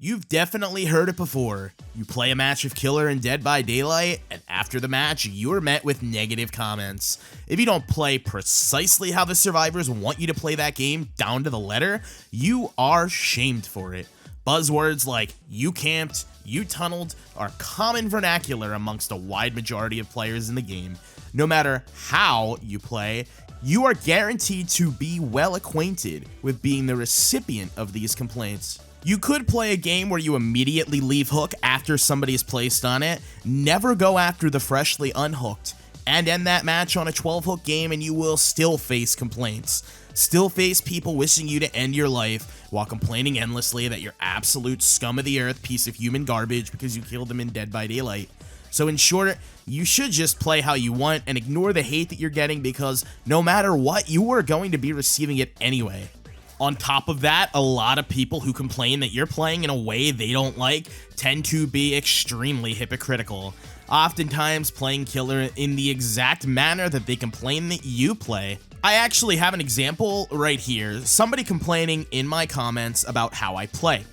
You've definitely heard it before. You play a match of Killer in Dead by Daylight, and after the match, you are met with negative comments. If you don't play precisely how the survivors want you to play that game down to the letter, you are shamed for it. Buzzwords like "you camped," "you tunneled" are common vernacular amongst a wide majority of players in the game. No matter how you play, you are guaranteed to be well acquainted with being the recipient of these complaints. You could play a game where you immediately leave hook after somebody's placed on it, never go after the freshly unhooked, and end that match on a 12-hook game, and you will still face complaints. Still face people wishing you to end your life while complaining endlessly that you're absolute scum of the earth piece of human garbage because you killed them in Dead by Daylight. So in short, you should just play how you want and ignore the hate that you're getting, because no matter what, you are going to be receiving it anyway. On top of that, a lot of people who complain that you're playing in a way they don't like tend to be extremely hypocritical, oftentimes playing Killer in the exact manner that they complain that you play. I actually have an example right here, somebody complaining in my comments about how I play.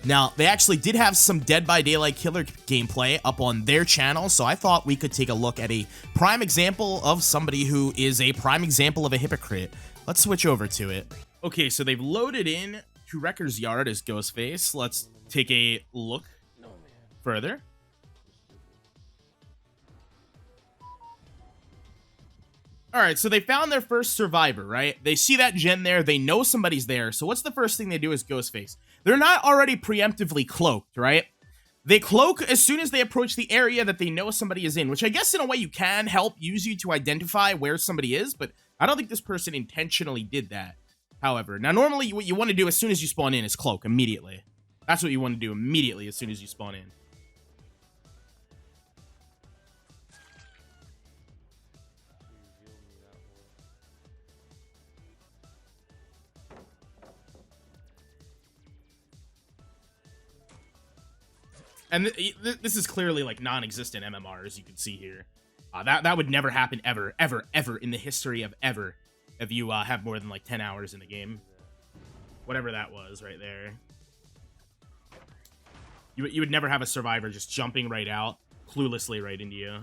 Now, they actually did have some Dead by Daylight Killer gameplay up on their channel, so I thought we could take a look at a prime example of somebody who is a prime example of a hypocrite. Let's switch over to it. Okay, so they've loaded in to Wrecker's Yard as Ghostface. Let's take a look further. Alright, so they found their first survivor, right? They see that gen there, they know somebody's there, so what's the first thing they do is Ghostface? They're not already preemptively cloaked, right? They cloak as soon as they approach the area that they know somebody is in, which I guess in a way you can help use you to identify where somebody is, but I don't think this person intentionally did that. However, now normally what you want to do as soon as you spawn in is cloak immediately. That's what you want to do immediately as soon as you spawn in. And this is clearly like non-existent MMR, as you can see here. That would never happen ever in the history of ever. If you have more than like 10 hours in the game. Whatever that was right there. You would never have a survivor just jumping right out, cluelessly right into you.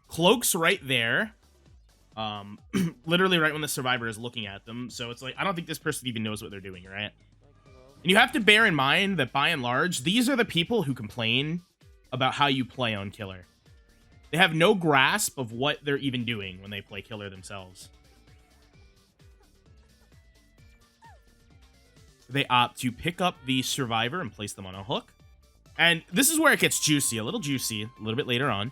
Cloak's right there. Literally right when the survivor is looking at them. So it's like, I don't think this person even knows what they're doing, right? And you have to bear in mind that by and large, these are the people who complain about how you play on Killer. They have no grasp of what they're even doing when they play Killer themselves. They opt to pick up the survivor and place them on a hook. And this is where it gets juicy, a little bit later on.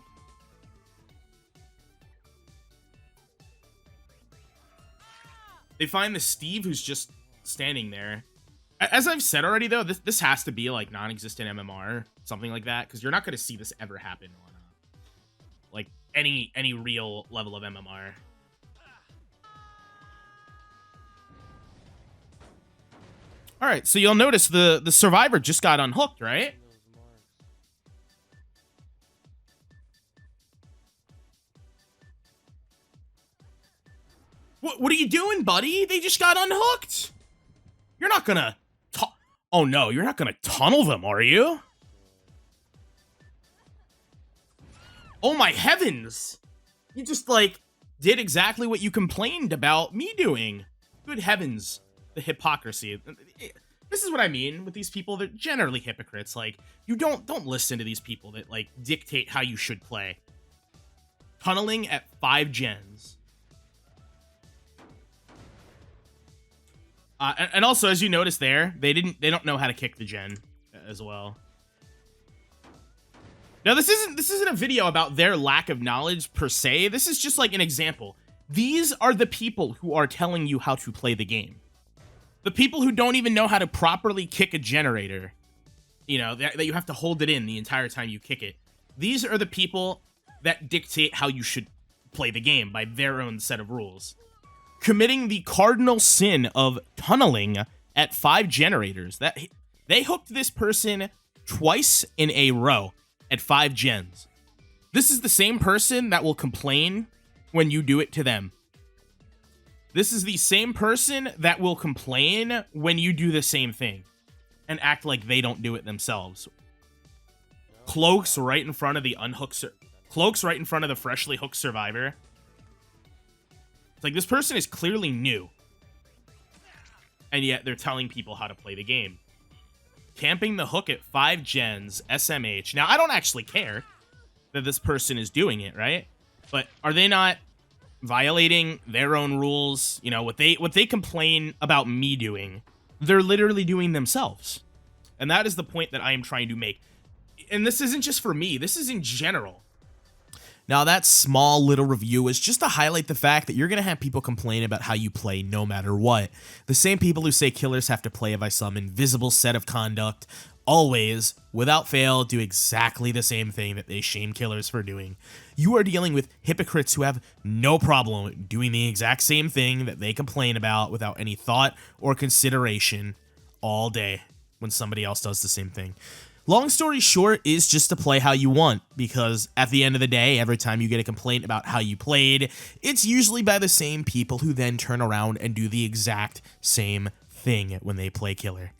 They find the Steve who's just standing there. As I've said already, though, this has to be like non-existent MMR, something like that, because you're not going to see this ever happen on like any real level of MMR. All right, so you'll notice the survivor just got unhooked, right? What are you doing, buddy? They just got unhooked. You're not gonna... Oh no, you're not gonna tunnel them, are you? Oh my heavens! You just, like, did exactly what you complained about me doing. Good heavens. The hypocrisy. This is what I mean with these people. They're generally hypocrites. Like, you don't listen to these people that, like, dictate how you should play. Tunneling at 5 gens. And also, as you notice there, they don't know how to kick the gen as well. Now, this isn't a video about their lack of knowledge per se. This is just like an example. These are the people who are telling you how to play the game. The people who don't even know how to properly kick a generator. You know, that you have to hold it in the entire time you kick it. These are the people that dictate how you should play the game by their own set of rules. Committing the cardinal sin of tunneling at 5 generators. They hooked this person twice in a row at 5 gens. This is the same person that will complain when you do it to them. This is the same person that will complain when you do the same thing. and act like they don't do it themselves. Cloaks right in front of the Cloaks right in front of the freshly hooked survivor. It's like, this person is clearly new, and yet they're telling people how to play the game. Camping the hook at 5 gens, SMH. Now, I don't actually care that this person is doing it, right? But are they not violating their own rules? You know, what they complain about me doing, they're literally doing themselves. And that is the point that I am trying to make. And this isn't just for me, this is in general. Now, that small little review is just to highlight the fact that you're going to have people complain about how you play no matter what. The same people who say killers have to play by some invisible set of conduct always, without fail, do exactly the same thing that they shame killers for doing. You are dealing with hypocrites who have no problem doing the exact same thing that they complain about without any thought or consideration all day when somebody else does the same thing. Long story short is just to play how you want, because at the end of the day, every time you get a complaint about how you played, it's usually by the same people who then turn around and do the exact same thing when they play killer.